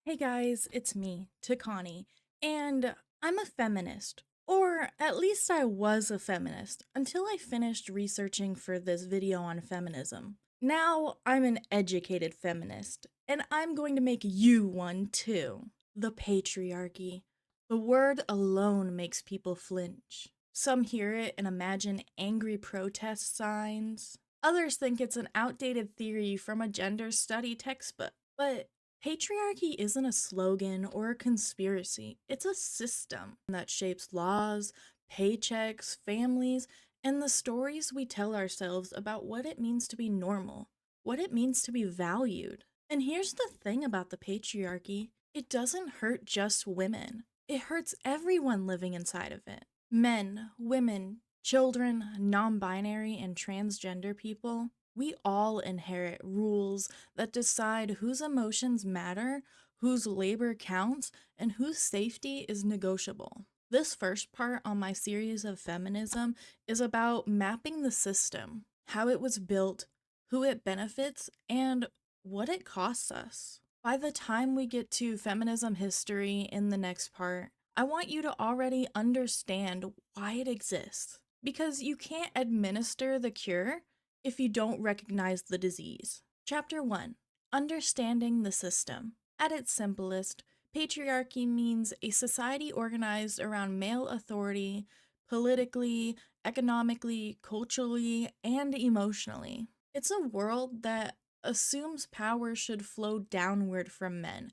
Hey guys, it's me, Takani, and I'm a feminist. Or at least I was a feminist until I finished researching for this video on feminism. Now I'm an educated feminist, and I'm going to make you one too. The patriarchy. The word alone makes people flinch. Some hear it and imagine angry protest signs. Others think it's an outdated theory from a gender study textbook. But patriarchy isn't a slogan or a conspiracy, it's a system that shapes laws, paychecks, families, and the stories we tell ourselves about what it means to be normal, what it means to be valued. And here's the thing about the patriarchy, it doesn't hurt just women, it hurts everyone living inside of it. Men, women, children, non binary, and transgender people. We all inherit rules that decide whose emotions matter, whose labor counts, and whose safety is negotiable. This first part on my series of feminism is about mapping the system, how it was built, who it benefits, and what it costs us. By the time we get to feminism history in the next part, I want you to already understand why it exists. Because you can't administer the cure if you don't recognize the disease. Chapter 1. Understanding the system. At its simplest, patriarchy means a society organized around male authority politically, economically, culturally, and emotionally. It's a world that assumes power should flow downward from men,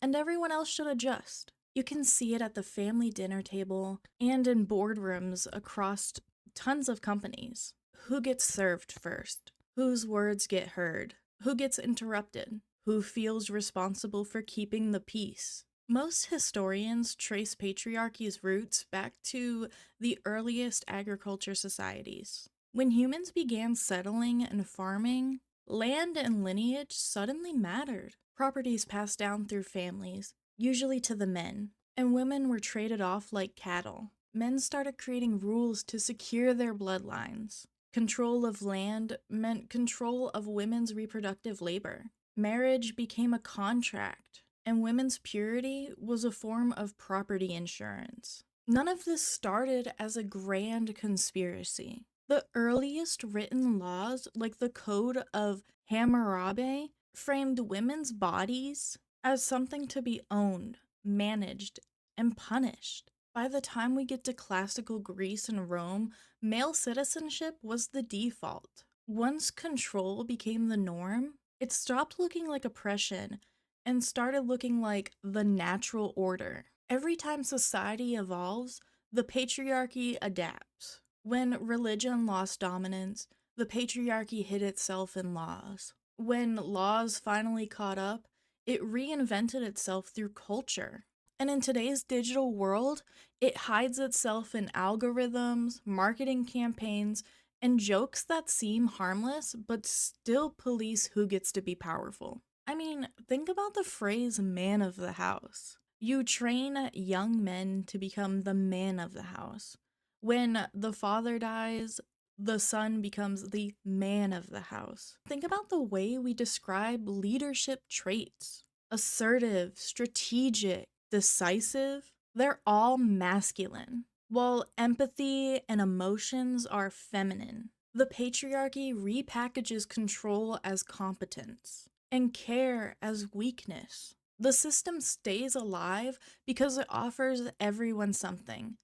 and everyone else should adjust. You can see it at the family dinner table and in boardrooms across tons of companies. Who gets served first? Whose words get heard? Who gets interrupted? Who feels responsible for keeping the peace? Most historians trace patriarchy's roots back to the earliest agriculture societies. When humans began settling and farming, land and lineage suddenly mattered. Properties passed down through families, usually to the men, and women were traded off like cattle. Men started creating rules to secure their bloodlines. Control of land meant control of women's reproductive labor. Marriage became a contract, and women's purity was a form of property insurance. None of this started as a grand conspiracy. The earliest written laws, like the Code of Hammurabi, framed women's bodies as something to be owned, managed, and punished. By the time we get to classical Greece and Rome, male citizenship was the default. Once control became the norm, it stopped looking like oppression and started looking like the natural order. Every time society evolves, the patriarchy adapts. When religion lost dominance, the patriarchy hid itself in laws. When laws finally caught up, it reinvented itself through culture. And in today's digital world, it hides itself in algorithms, marketing campaigns, and jokes that seem harmless but still police who gets to be powerful. I mean, think about the phrase man of the house. You train young men to become the man of the house. When the father dies, the son becomes the man of the house. Think about the way we describe leadership traits: assertive, strategic, decisive. They're all masculine, while empathy and emotions are feminine. The patriarchy repackages control as competence and care as weakness. The system stays alive because it offers everyone something.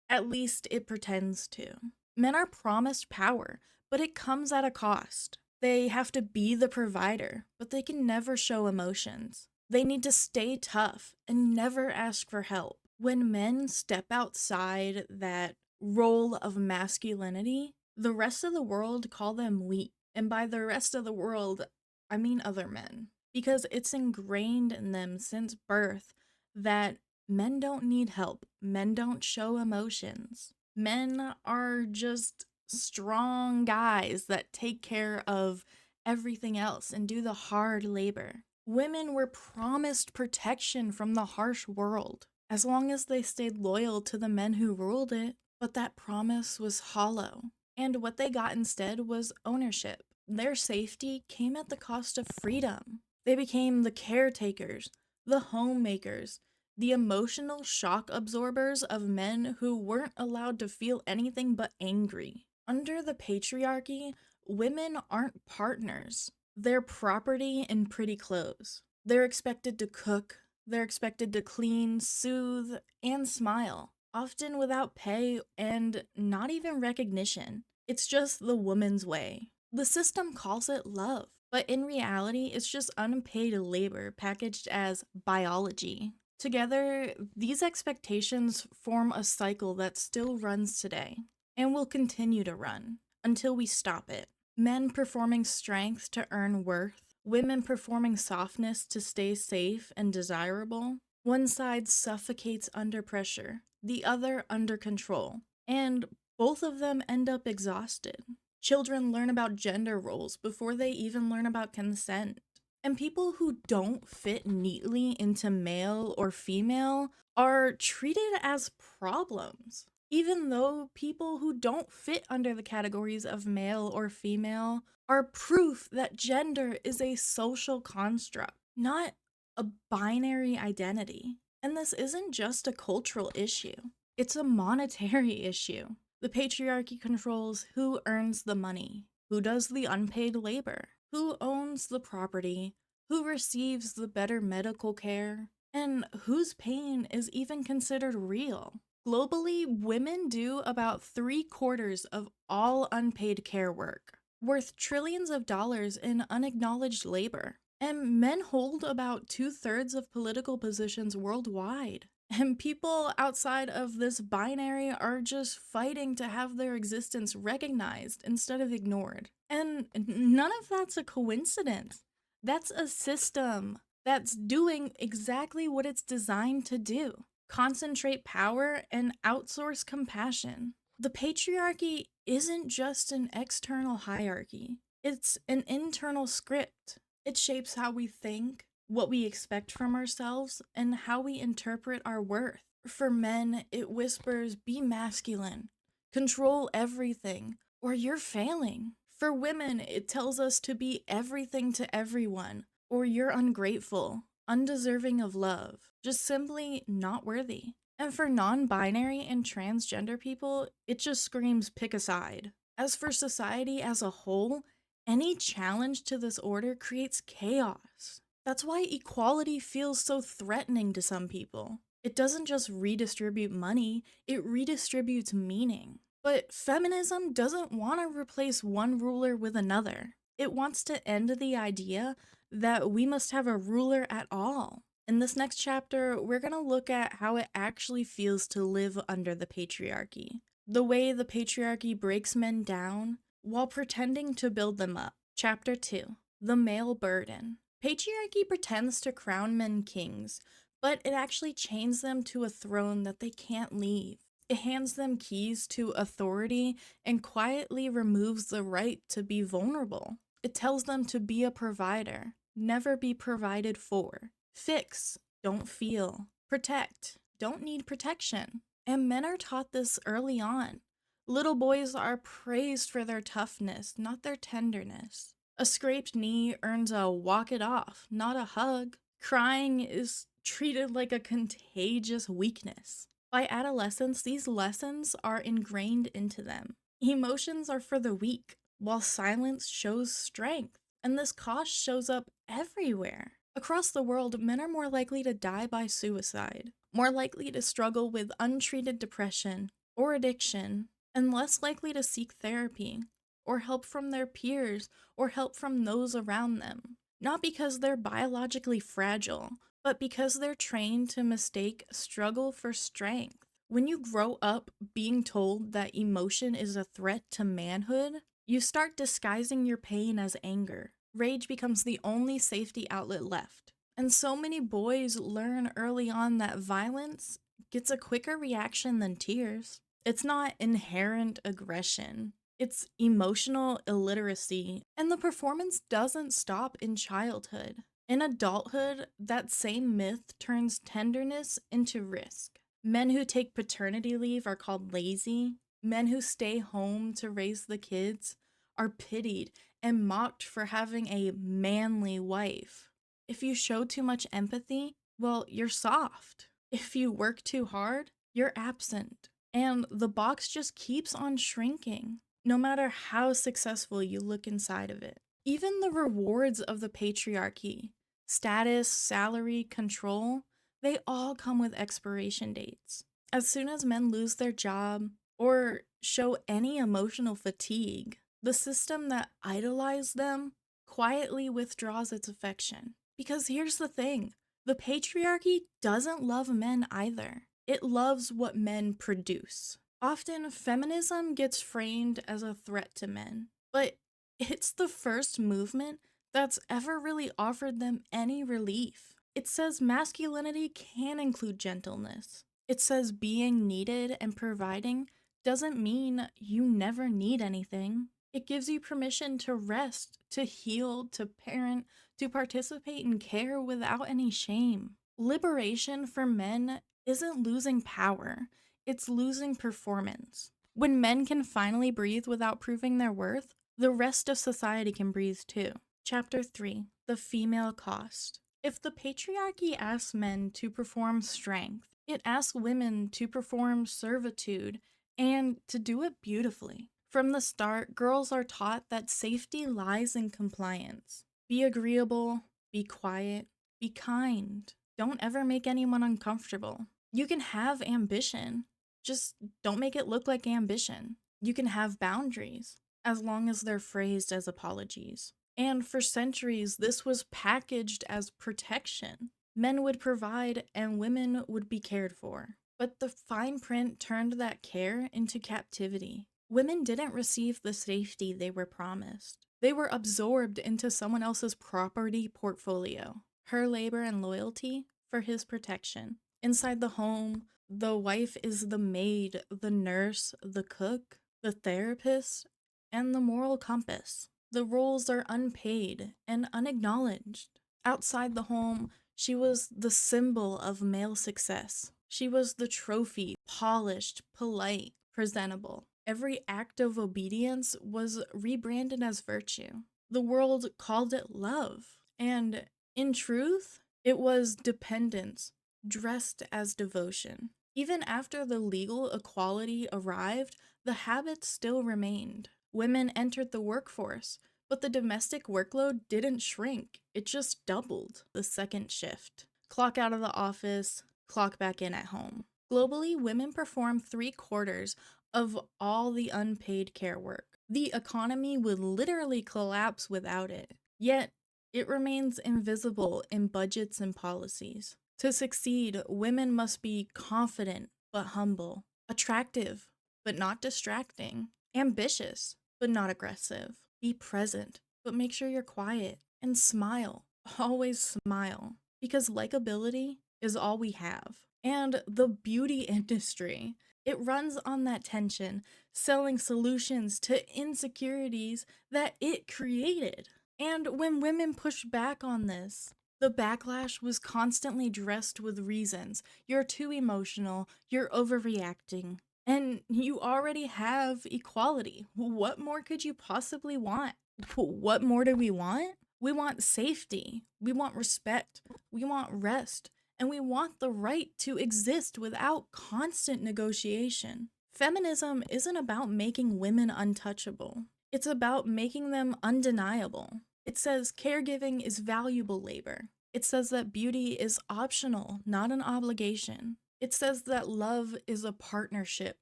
At least it pretends to. Men are promised power, but it comes at a cost. They have to be the provider, but they can never show emotions. They need to stay tough and never ask for help. When men step outside that role of masculinity, the rest of the world call them weak. And by the rest of the world, I mean other men. Because it's ingrained in them since birth that men don't need help. Men don't show emotions. Men are just strong guys that take care of everything else and do the hard labor. Women were promised protection from the harsh world as long as they stayed loyal to the men who ruled it, but that promise was hollow. And what they got instead was ownership. Their safety came at the cost of freedom. They became the caretakers, the homemakers, the emotional shock absorbers of men who weren't allowed to feel anything but angry. Under the patriarchy, women aren't partners. They're property in pretty clothes. They're expected to cook, they're expected to clean, soothe, and smile, often without pay and not even recognition. It's just the woman's way. The system calls it love, but in reality, it's just unpaid labor packaged as biology. Together, these expectations form a cycle that still runs today and will continue to run until we stop it. Men performing strength to earn worth, women performing softness to stay safe and desirable. One side suffocates under pressure, the other under control, and both of them end up exhausted. Children learn about gender roles before they even learn about consent. And people who don't fit neatly into male or female are treated as problems. Even though people who don't fit under the categories of male or female are proof that gender is a social construct, not a binary identity. And this isn't just a cultural issue, it's a monetary issue. The patriarchy controls who earns the money, who does the unpaid labor, who owns the property, who receives the better medical care, and whose pain is even considered real. Globally, women do about 3/4 of all unpaid care work, worth trillions of dollars in unacknowledged labor. And men hold about 2/3 of political positions worldwide. And people outside of this binary are just fighting to have their existence recognized instead of ignored. And none of that's a coincidence. That's a system that's doing exactly what it's designed to do: concentrate power and outsource compassion. The patriarchy isn't just an external hierarchy, it's an internal script. It shapes how we think, what we expect from ourselves, and how we interpret our worth. For men, it whispers, be masculine, control everything, or you're failing. For women, it tells us to be everything to everyone, or you're ungrateful, undeserving of love, just simply not worthy. And for non-binary and transgender people, it just screams pick a side. As for society as a whole, any challenge to this order creates chaos. That's why equality feels so threatening to some people. It doesn't just redistribute money, it redistributes meaning. But feminism doesn't want to replace one ruler with another. It wants to end the idea that we must have a ruler at all. In this next chapter, we're going to look at how it actually feels to live under the patriarchy, the way the patriarchy breaks men down while pretending to build them up. Chapter 2, The Male Burden. Patriarchy pretends to crown men kings, but it actually chains them to a throne that they can't leave. It hands them keys to authority and quietly removes the right to be vulnerable. It tells them to be a provider, never be provided for. Fix, don't feel. Protect, don't need protection. And men are taught this early on. Little boys are praised for their toughness, not their tenderness. A scraped knee earns a walk it off, not a hug. Crying is treated like a contagious weakness. By adolescence, these lessons are ingrained into them. Emotions are for the weak, while silence shows strength. And this cost shows up everywhere. Across the world, men are more likely to die by suicide, more likely to struggle with untreated depression or addiction, and less likely to seek therapy, or help from their peers, or help from those around them. Not because they're biologically fragile, but because they're trained to mistake struggle for strength. When you grow up being told that emotion is a threat to manhood, you start disguising your pain as anger. Rage becomes the only safety outlet left. And so many boys learn early on that violence gets a quicker reaction than tears. It's not inherent aggression, it's emotional illiteracy, and the performance doesn't stop in childhood. In adulthood, that same myth turns tenderness into risk. Men who take paternity leave are called lazy. Men who stay home to raise the kids are pitied and mocked for having a manly wife. If you show too much empathy, well, you're soft. If you work too hard, you're absent. And the box just keeps on shrinking, no matter how successful you look inside of it. Even the rewards of the patriarchy, status, salary, control, they all come with expiration dates. As soon as men lose their job or show any emotional fatigue, the system that idolized them quietly withdraws its affection. Because here's the thing, the patriarchy doesn't love men either. It loves what men produce. Often, feminism gets framed as a threat to men, but it's the first movement that's ever really offered them any relief. It says masculinity can include gentleness. It says being needed and providing doesn't mean you never need anything. It gives you permission to rest, to heal, to parent, to participate in care without any shame. Liberation for men isn't losing power, it's losing performance. When men can finally breathe without proving their worth, the rest of society can breathe too. Chapter 3: The Female Cost. If the patriarchy asks men to perform strength, it asks women to perform servitude and to do it beautifully. From the start, girls are taught that safety lies in compliance. Be agreeable, be quiet, be kind. Don't ever make anyone uncomfortable. You can have ambition, just don't make it look like ambition. You can have boundaries, as long as they're phrased as apologies. And for centuries, this was packaged as protection. Men would provide and women would be cared for. But the fine print turned that care into captivity. Women didn't receive the safety they were promised. They were absorbed into someone else's property portfolio, her labor and loyalty for his protection. Inside the home, the wife is the maid, the nurse, the cook, the therapist, and the moral compass. The roles are unpaid and unacknowledged. Outside the home, she was the symbol of male success. She was the trophy, polished, polite, presentable. Every act of obedience was rebranded as virtue. The world called it love. And in truth, it was dependence dressed as devotion. Even after the legal equality arrived, the habit still remained. Women entered the workforce, but the domestic workload didn't shrink. It just doubled. The second shift. Clock out of the office, clock back in at home. Globally, women perform 3/4 of all the unpaid care work. The economy would literally collapse without it. Yet, it remains invisible in budgets and policies. To succeed, women must be confident but humble, attractive but not distracting, ambitious but not aggressive. Be present, but make sure you're quiet, and smile. Always smile, because likability is all we have. And the beauty industry, it runs on that tension, selling solutions to insecurities that it created. And when women pushed back on this, the backlash was constantly dressed with reasons. You're too emotional, you're overreacting, and you already have equality. What more could you possibly want? What more do we want? We want safety, we want respect, we want rest, and we want the right to exist without constant negotiation. Feminism isn't about making women untouchable. It's about making them undeniable. It says caregiving is valuable labor. It says that beauty is optional, not an obligation. It says that love is a partnership,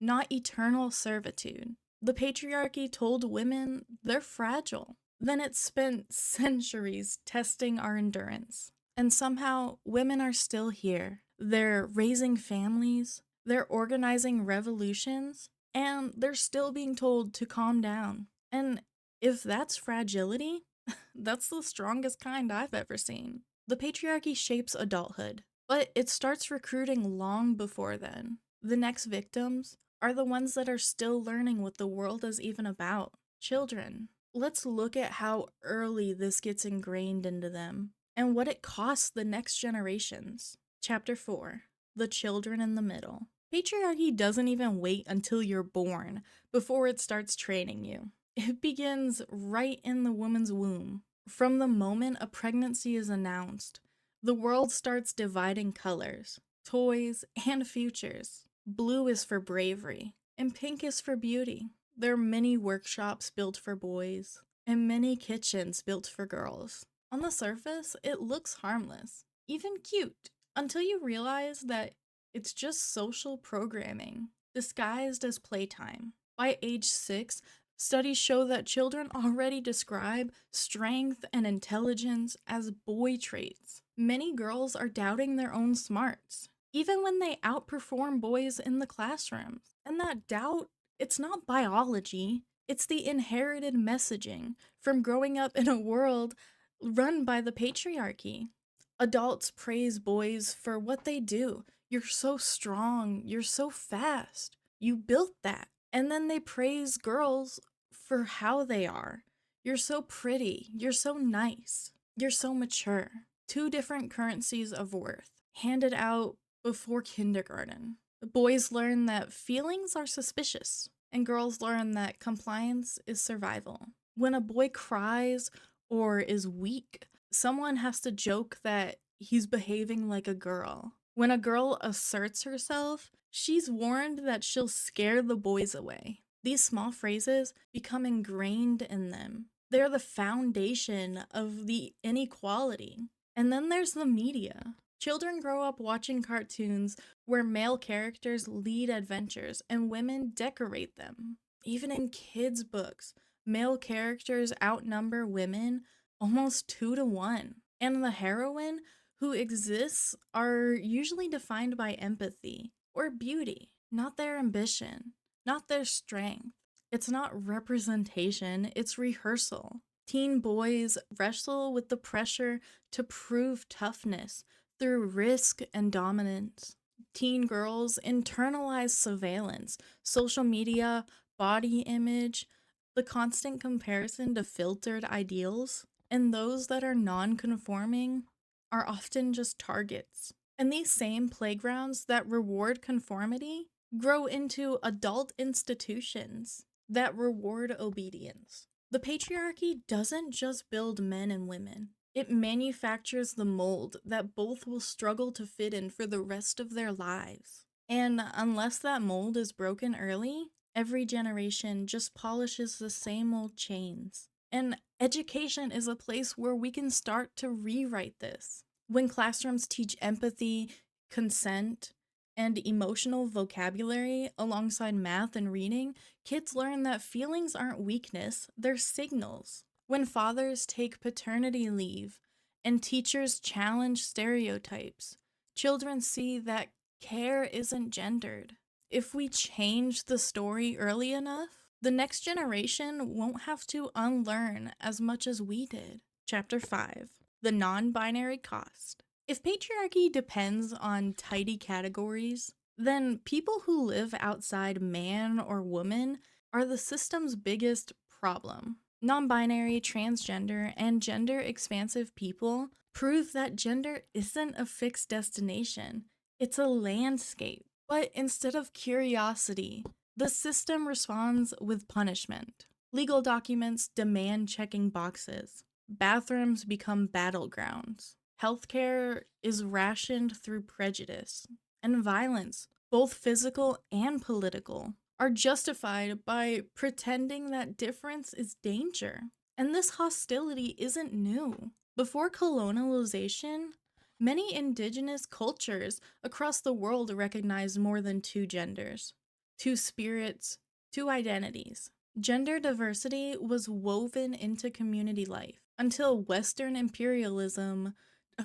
not eternal servitude. The patriarchy told women they're fragile. Then it spent centuries testing our endurance. And somehow, women are still here. They're raising families, they're organizing revolutions, and they're still being told to calm down. And if that's fragility, that's the strongest kind I've ever seen. The patriarchy shapes adulthood, but it starts recruiting long before then. The next victims are the ones that are still learning what the world is even about: children. Let's look at how early this gets ingrained into them and what it costs the next generations. Chapter 4: The Children in the Middle. Patriarchy doesn't even wait until you're born before it starts training you. It begins right in the woman's womb. From the moment a pregnancy is announced, The world starts dividing colors, toys, and futures. Blue is for bravery, and pink is for beauty. There are many workshops built for boys, and many kitchens built for girls. On the surface, it looks harmless, even cute, until you realize that it's just social programming, disguised as playtime. By age 6, studies show that children already describe strength and intelligence as boy traits. Many girls are doubting their own smarts, even when they outperform boys in the classrooms. And that doubt, it's not biology, it's the inherited messaging from growing up in a world run by the patriarchy. Adults praise boys for what they do. You're so strong, you're so fast, you built that. And then they praise girls for how they are. You're so pretty, you're so nice, you're so mature. Two different currencies of worth, handed out before kindergarten. Boys learn that feelings are suspicious, and girls learn that compliance is survival. When a boy cries or is weak, someone has to joke that he's behaving like a girl. When a girl asserts herself, she's warned that she'll scare the boys away. These small phrases become ingrained in them. They're the foundation of the inequality. And then there's the media. Children grow up watching cartoons where male characters lead adventures and women decorate them. Even in kids' books, male characters outnumber women almost 2 to 1. And the heroine who exists are usually defined by empathy or beauty, not their ambition, not their strength. It's not representation, it's rehearsal. Teen boys wrestle with the pressure to prove toughness through risk and dominance. Teen girls internalize surveillance, social media, body image, the constant comparison to filtered ideals, and those that are non-conforming are often just targets. And these same playgrounds that reward conformity grow into adult institutions that reward obedience. The patriarchy doesn't just build men and women, it manufactures the mold that both will struggle to fit in for the rest of their lives. And unless that mold is broken early, every generation just polishes the same old chains. And education is a place where we can start to rewrite this. When classrooms teach empathy, consent, and emotional vocabulary alongside math and reading, kids learn that feelings aren't weakness, they're signals. When fathers take paternity leave and teachers challenge stereotypes, children see that care isn't gendered. If we change the story early enough, the next generation won't have to unlearn as much as we did. Chapter 5: The Nonbinary Cost. If patriarchy depends on tidy categories, then people who live outside man or woman are the system's biggest problem. Non-binary, transgender, and gender-expansive people prove that gender isn't a fixed destination, it's a landscape. But instead of curiosity, the system responds with punishment. Legal documents demand checking boxes. Bathrooms become battlegrounds. Healthcare is rationed through prejudice. And violence, both physical and political, are justified by pretending that difference is danger. And this hostility isn't new. Before colonization, many indigenous cultures across the world recognized more than two genders, two spirits, two identities. Gender diversity was woven into community life until Western imperialism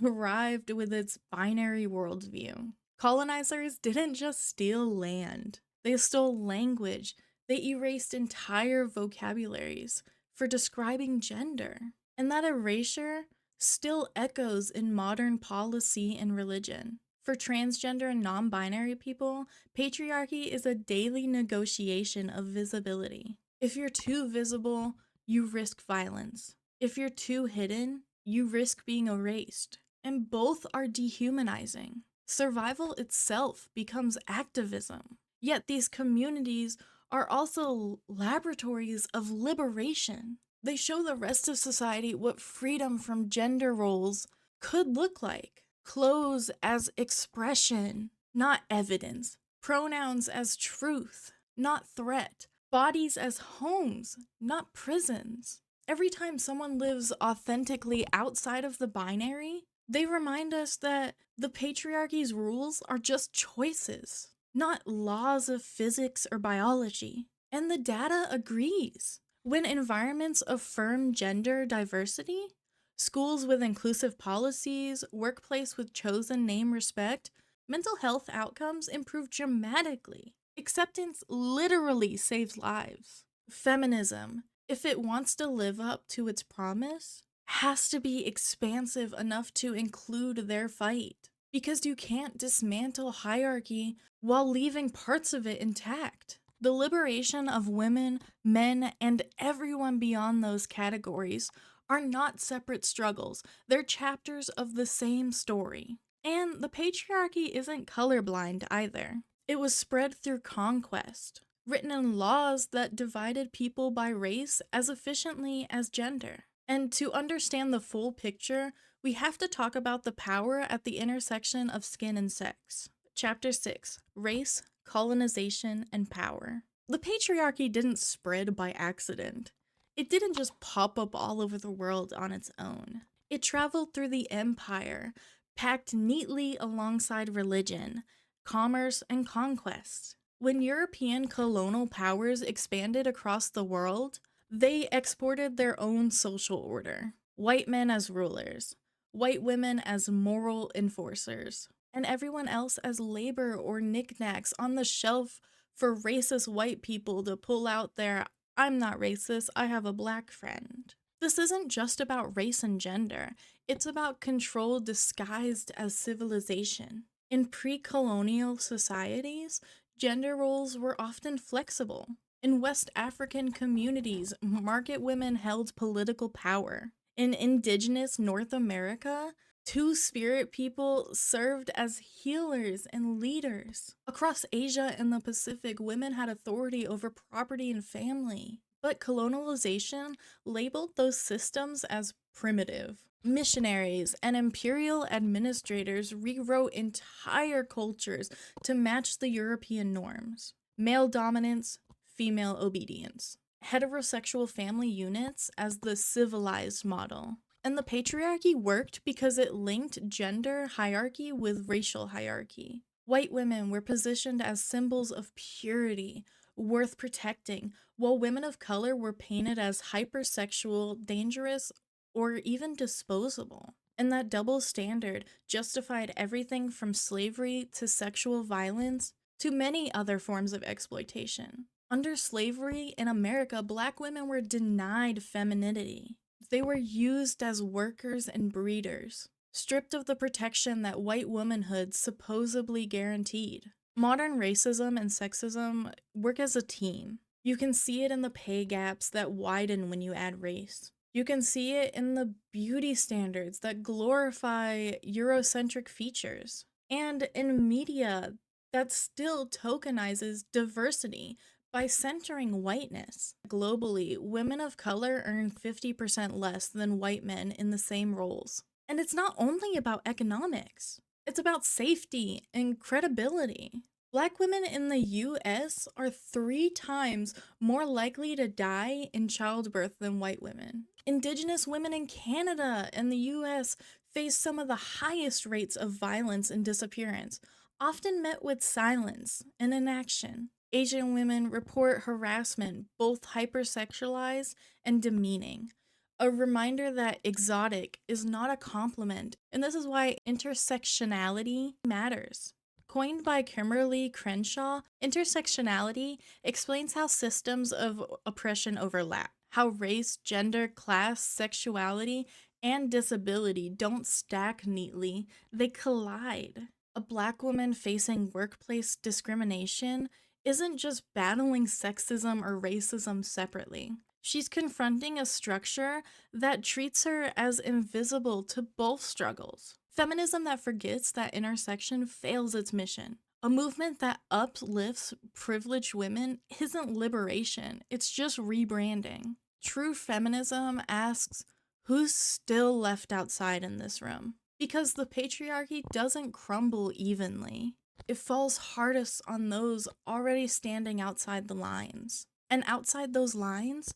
arrived with its binary worldview. Colonizers didn't just steal land, they stole language. They erased entire vocabularies for describing gender. And that erasure still echoes in modern policy and religion. For transgender and non-binary people, patriarchy is a daily negotiation of visibility. If you're too visible, you risk violence. If you're too hidden, you risk being erased. And both are dehumanizing. Survival itself becomes activism. Yet these communities are also laboratories of liberation. They show the rest of society what freedom from gender roles could look like. clothes as expression, not evidence, pronouns as truth, not threat, bodies as homes, not prisons. Every time someone lives authentically outside of the binary, they remind us that the patriarchy's rules are just choices, not laws of physics or biology. And the data agrees. When environments affirm gender diversity, schools with inclusive policies, workplace with chosen name respect, mental health outcomes improve dramatically. Acceptance literally saves lives. Feminism, if it wants to live up to its promise, has to be expansive enough to include their fight. Because you can't dismantle hierarchy while leaving parts of it intact. The liberation of women, men, and everyone beyond those categories are not separate struggles, they're chapters of the same story. And the patriarchy isn't colorblind either. It was spread through conquest, written in laws that divided people by race as efficiently as gender. And to understand the full picture, we have to talk about the power at the intersection of skin and sex. Chapter 6: Race, Colonization, and Power. The patriarchy didn't spread by accident. It didn't just pop up all over the world on its own. It traveled through the empire, packed neatly alongside religion, commerce, and conquest. When European colonial powers expanded across the world, they exported their own social order. White men as rulers, white women as moral enforcers, and everyone else as labor or knickknacks on the shelf for racist white people to pull out their "I'm not racist, I have a black friend." This isn't just about race and gender, it's about control disguised as civilization. In pre-colonial societies, gender roles were often flexible. In West African communities, market women held political power. In indigenous North America, two-spirit people served as healers and leaders. Across Asia and the Pacific, women had authority over property and family. But colonialization labeled those systems as primitive. Missionaries and imperial administrators rewrote entire cultures to match the European norms. Male dominance, female obedience. Heterosexual family units as the civilized model. And the patriarchy worked because it linked gender hierarchy with racial hierarchy. White women were positioned as symbols of purity, worth protecting, while women of color were painted as hypersexual, dangerous, or even disposable. And that double standard justified everything from slavery to sexual violence to many other forms of exploitation. Under slavery in America, Black women were denied femininity. They were used as workers and breeders, stripped of the protection that white womanhood supposedly guaranteed. Modern racism and sexism work as a team. You can see it in the pay gaps that widen when you add race. You can see it in the beauty standards that glorify Eurocentric features. And in media that still tokenizes diversity by centering whiteness. Globally, women of color earn 50% less than white men in the same roles. And it's not only about economics, it's about safety and credibility. Black women in the US are 3 times more likely to die in childbirth than white women. Indigenous women in Canada and the US face some of the highest rates of violence and disappearance, often met with silence and inaction. Asian women report harassment, both hypersexualized and demeaning. A reminder that exotic is not a compliment, and this is why intersectionality matters. Coined by Kimberly Crenshaw, intersectionality explains how systems of oppression overlap, how race, gender, class, sexuality, and disability don't stack neatly, they collide. A Black woman facing workplace discrimination isn't just battling sexism or racism separately. She's confronting a structure that treats her as invisible to both struggles. Feminism that forgets that intersection fails its mission. A movement that uplifts privileged women isn't liberation, it's just rebranding. True feminism asks, who's still left outside in this room? Because the patriarchy doesn't crumble evenly. It falls hardest on those already standing outside the lines. And outside those lines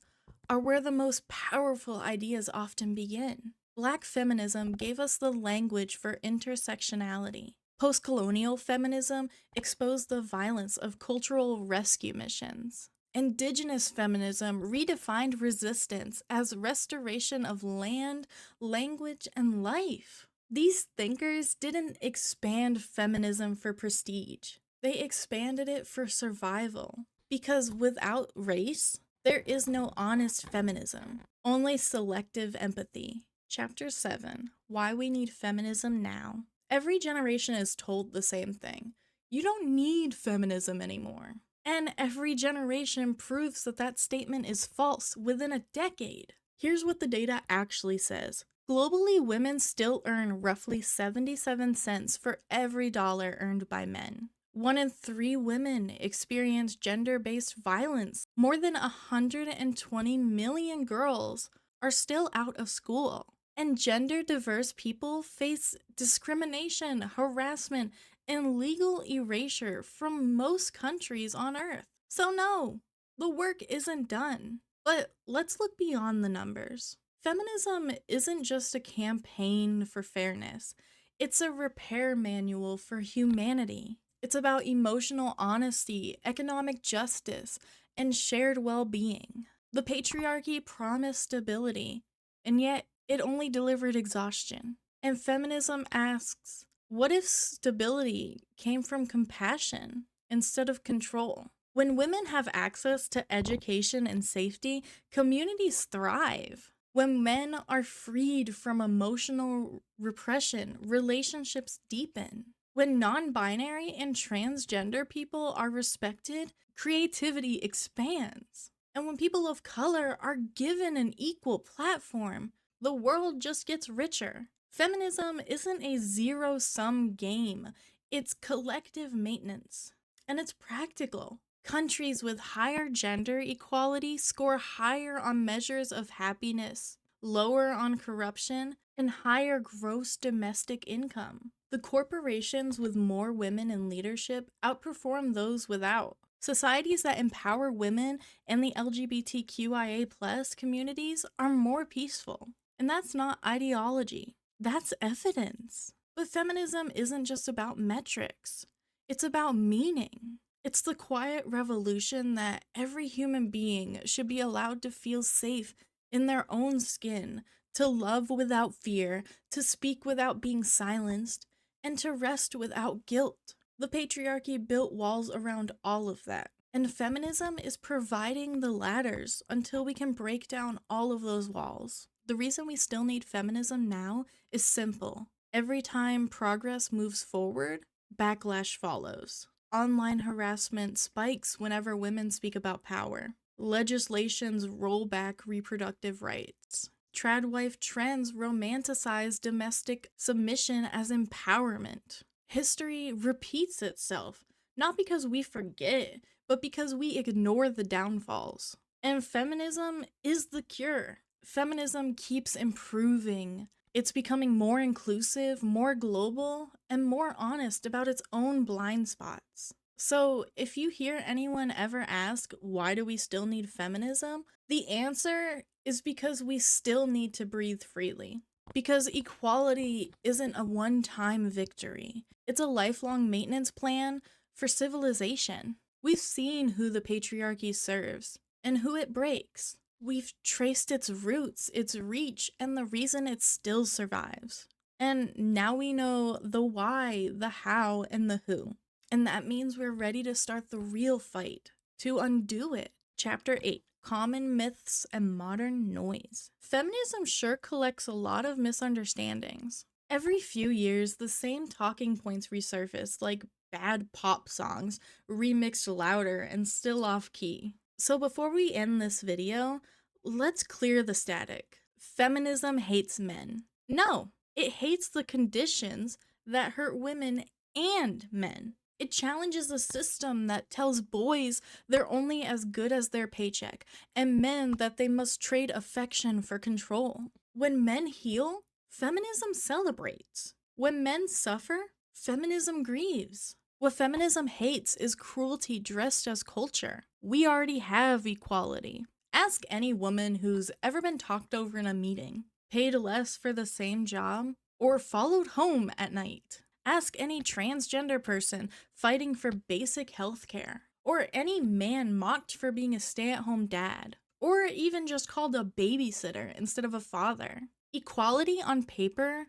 are where the most powerful ideas often begin. Black feminism gave us the language for intersectionality. Post-colonial feminism exposed the violence of cultural rescue missions. Indigenous feminism redefined resistance as restoration of land, language, and life. These thinkers didn't expand feminism for prestige. They expanded it for survival. Because without race, there is no honest feminism, only selective empathy. Chapter 7, Why We Need Feminism Now. Every generation is told the same thing. You don't need feminism anymore. And every generation proves that that statement is false within a decade. Here's what the data actually says. Globally, women still earn roughly 77 cents for every dollar earned by men. 1 in 3 women experience gender-based violence. More than 120 million girls are still out of school. And gender-diverse people face discrimination, harassment, and legal erasure from most countries on Earth. So no, the work isn't done. But let's look beyond the numbers. Feminism isn't just a campaign for fairness. It's a repair manual for humanity. It's about emotional honesty, economic justice, and shared well-being. The patriarchy promised stability, and yet it only delivered exhaustion. And feminism asks, what if stability came from compassion instead of control? When women have access to education and safety, communities thrive. When men are freed from emotional repression, relationships deepen. When non-binary and transgender people are respected, creativity expands. And when people of color are given an equal platform, the world just gets richer. Feminism isn't a zero-sum game. It's collective maintenance. And it's practical. Countries with higher gender equality score higher on measures of happiness, lower on corruption, and higher gross domestic income. The corporations with more women in leadership outperform those without. Societies that empower women and the LGBTQIA+ communities are more peaceful. And that's not ideology. That's evidence. But feminism isn't just about metrics. It's about meaning. It's the quiet revolution that every human being should be allowed to feel safe in their own skin, to love without fear, to speak without being silenced, and to rest without guilt. The patriarchy built walls around all of that. And feminism is providing the ladders until we can break down all of those walls. The reason we still need feminism now is simple. Every time progress moves forward, backlash follows. Online harassment spikes whenever women speak about power. Legislations roll back reproductive rights. Tradwife trends romanticize domestic submission as empowerment. History repeats itself, not because we forget, but because we ignore the downfalls. And feminism is the cure. Feminism keeps improving. It's becoming more inclusive, more global, and more honest about its own blind spots. So if you hear anyone ever ask, why do we still need feminism? The answer is because we still need to breathe freely. Because equality isn't a one-time victory. It's a lifelong maintenance plan for civilization. We've seen who the patriarchy serves and who it breaks. We've traced its roots, its reach, and the reason it still survives. And now we know the why, the how, and the who. And that means we're ready to start the real fight, to undo it. Chapter 8, Common Myths and Modern Noise. Feminism sure collects a lot of misunderstandings. Every few years, the same talking points resurface, like bad pop songs, remixed louder and still off key. So before we end this video, let's clear the static. Feminism hates men. No, it hates the conditions that hurt women and men. It challenges a system that tells boys they're only as good as their paycheck, and men that they must trade affection for control. When men heal, Feminism celebrates. When men suffer, feminism grieves. What feminism hates is cruelty dressed as culture. We already have equality. Ask any woman who's ever been talked over in a meeting, paid less for the same job, or followed home at night. Ask any transgender person fighting for basic health care, or any man mocked for being a stay-at-home dad, or even just called a babysitter instead of a father. Equality on paper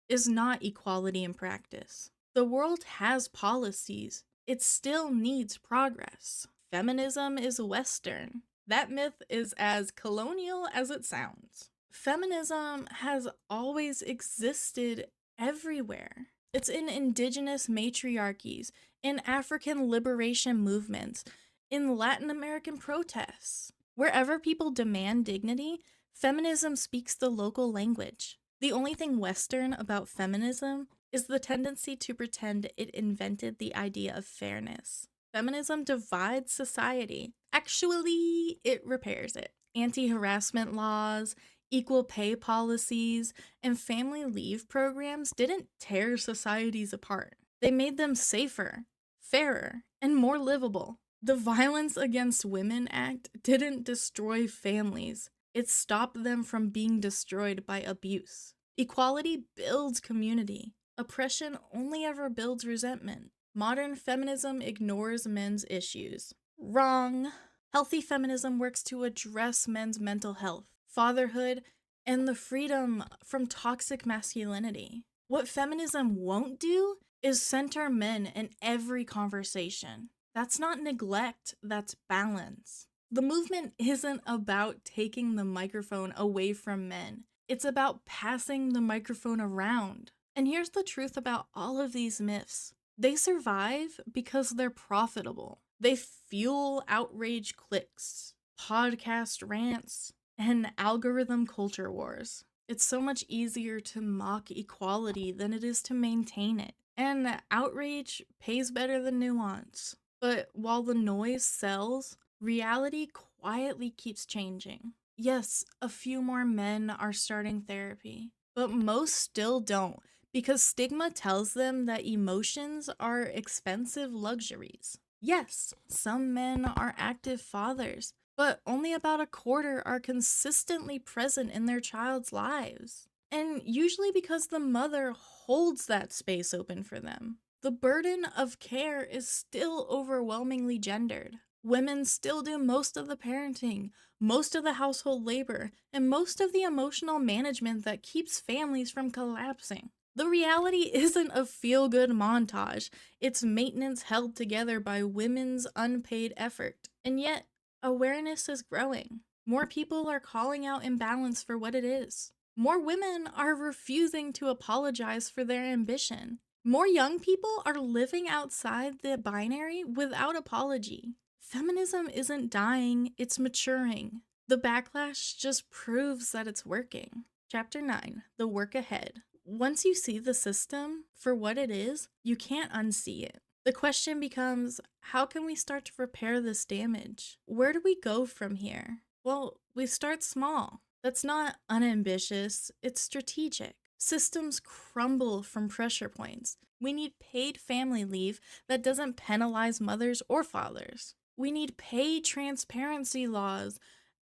is not equality in practice. The world has policies. It still needs progress. Feminism is Western. That myth is as colonial as it sounds. Feminism has always existed everywhere. It's in indigenous matriarchies, in African liberation movements, in Latin American protests. Wherever people demand dignity, feminism speaks the local language. The only thing Western about feminism is the tendency to pretend it invented the idea of fairness. Feminism divides society. Actually, it repairs it. Anti-harassment laws, equal pay policies, and family leave programs didn't tear societies apart. They made them safer, fairer, and more livable. The Violence Against Women Act didn't destroy families. It stopped them from being destroyed by abuse. Equality builds community. Oppression only ever builds resentment. Modern feminism ignores men's issues. Wrong. Healthy feminism works to address men's mental health, fatherhood, and the freedom from toxic masculinity. What feminism won't do is center men in every conversation. That's not neglect, that's balance. The movement isn't about taking the microphone away from men. It's about passing the microphone around. And here's the truth about all of these myths. They survive because they're profitable. They fuel outrage clicks, podcast rants, and algorithm culture wars. It's so much easier to mock equality than it is to maintain it. And outrage pays better than nuance. But while the noise sells, reality quietly keeps changing. Yes, a few more men are starting therapy, but most still don't, because stigma tells them that emotions are expensive luxuries. Yes, some men are active fathers, but only about a quarter are consistently present in their child's lives. And usually because the mother holds that space open for them. The burden of care is still overwhelmingly gendered. Women still do most of the parenting, most of the household labor, and most of the emotional management that keeps families from collapsing. The reality isn't a feel-good montage, it's maintenance held together by women's unpaid effort. And yet, awareness is growing. More people are calling out imbalance for what it is. More women are refusing to apologize for their ambition. More young people are living outside the binary without apology. Feminism isn't dying, it's maturing. The backlash just proves that it's working. Chapter 9, The Work Ahead. Once you see the system for what it is, you can't unsee it. The question becomes, how can we start to repair this damage? Where do we go from here? Well, we start small. That's not unambitious, it's strategic. Systems crumble from pressure points. We need paid family leave that doesn't penalize mothers or fathers. We need pay transparency laws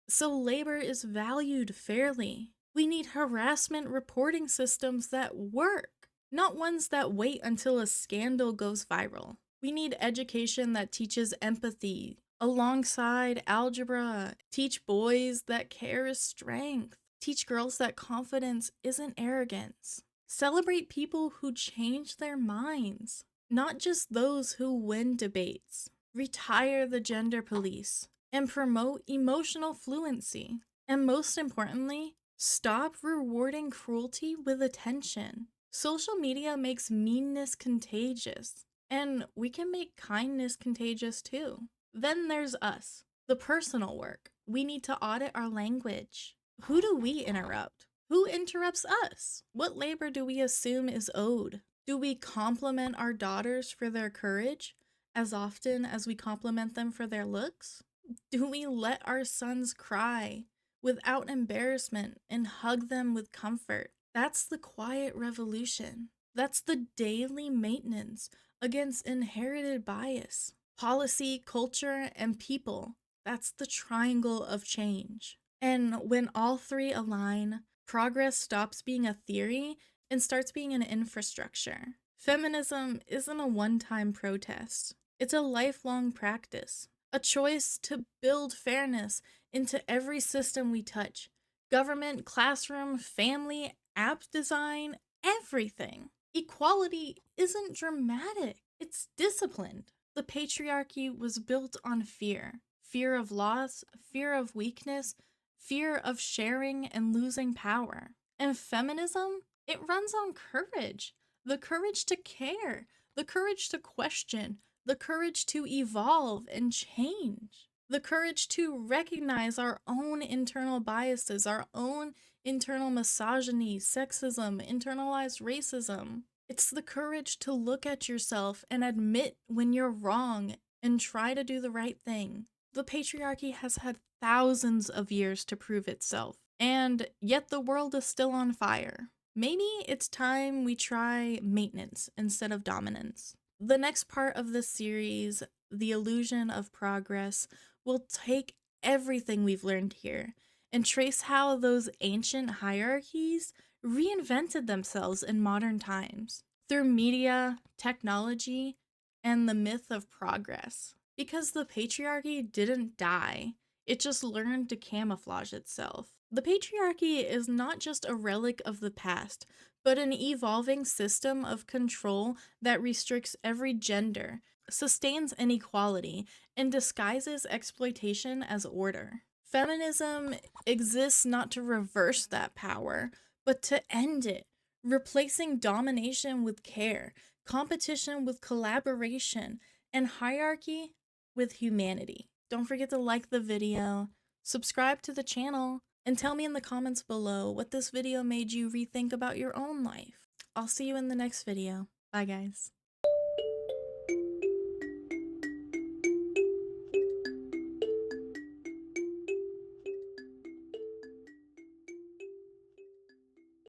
so labor is valued fairly. We need harassment reporting systems that work, not ones that wait until a scandal goes viral. We need education that teaches empathy alongside algebra. Teach boys that care is strength. Teach girls that confidence isn't arrogance. Celebrate people who change their minds, not just those who win debates. Retire the gender police and promote emotional fluency. And most importantly, stop rewarding cruelty with attention. Social media makes meanness contagious, and we can make kindness contagious too. Then there's us, the personal work. We need to audit our language. Who do we interrupt? Who interrupts us? What labor do we assume is owed? Do we compliment our daughters for their courage as often as we compliment them for their looks? Do we let our sons cry without embarrassment and hug them with comfort? That's the quiet revolution. That's the daily maintenance against inherited bias. Policy, culture, and people. That's the triangle of change. And when all three align, progress stops being a theory and starts being an infrastructure. Feminism isn't a one-time protest. It's a lifelong practice, a choice to build fairness into every system we touch. Government, classroom, family, app design, everything. Equality isn't dramatic, it's disciplined. The patriarchy was built on fear, fear of loss, fear of weakness, fear of sharing and losing power. And feminism, it runs on courage, the courage to care, the courage to question, the courage to evolve and change, the courage to recognize our own internal biases, our own internal misogyny, sexism, internalized racism. It's the courage to look at yourself and admit when you're wrong and try to do the right thing. The patriarchy has had thousands of years to prove itself, and yet the world is still on fire. Maybe it's time we try maintenance instead of dominance. The next part of this series, The Illusion of Progress, will take everything we've learned here and trace how those ancient hierarchies reinvented themselves in modern times through media, technology, and the myth of progress. Because the patriarchy didn't die, it just learned to camouflage itself. The patriarchy is not just a relic of the past, but an evolving system of control that restricts every gender, sustains inequality, and disguises exploitation as order. Feminism exists not to reverse that power, but to end it, replacing domination with care, competition with collaboration, and hierarchy with humanity. Don't forget to like the video, subscribe to the channel, and tell me in the comments below what this video made you rethink about your own life. I'll see you in the next video. Bye, guys.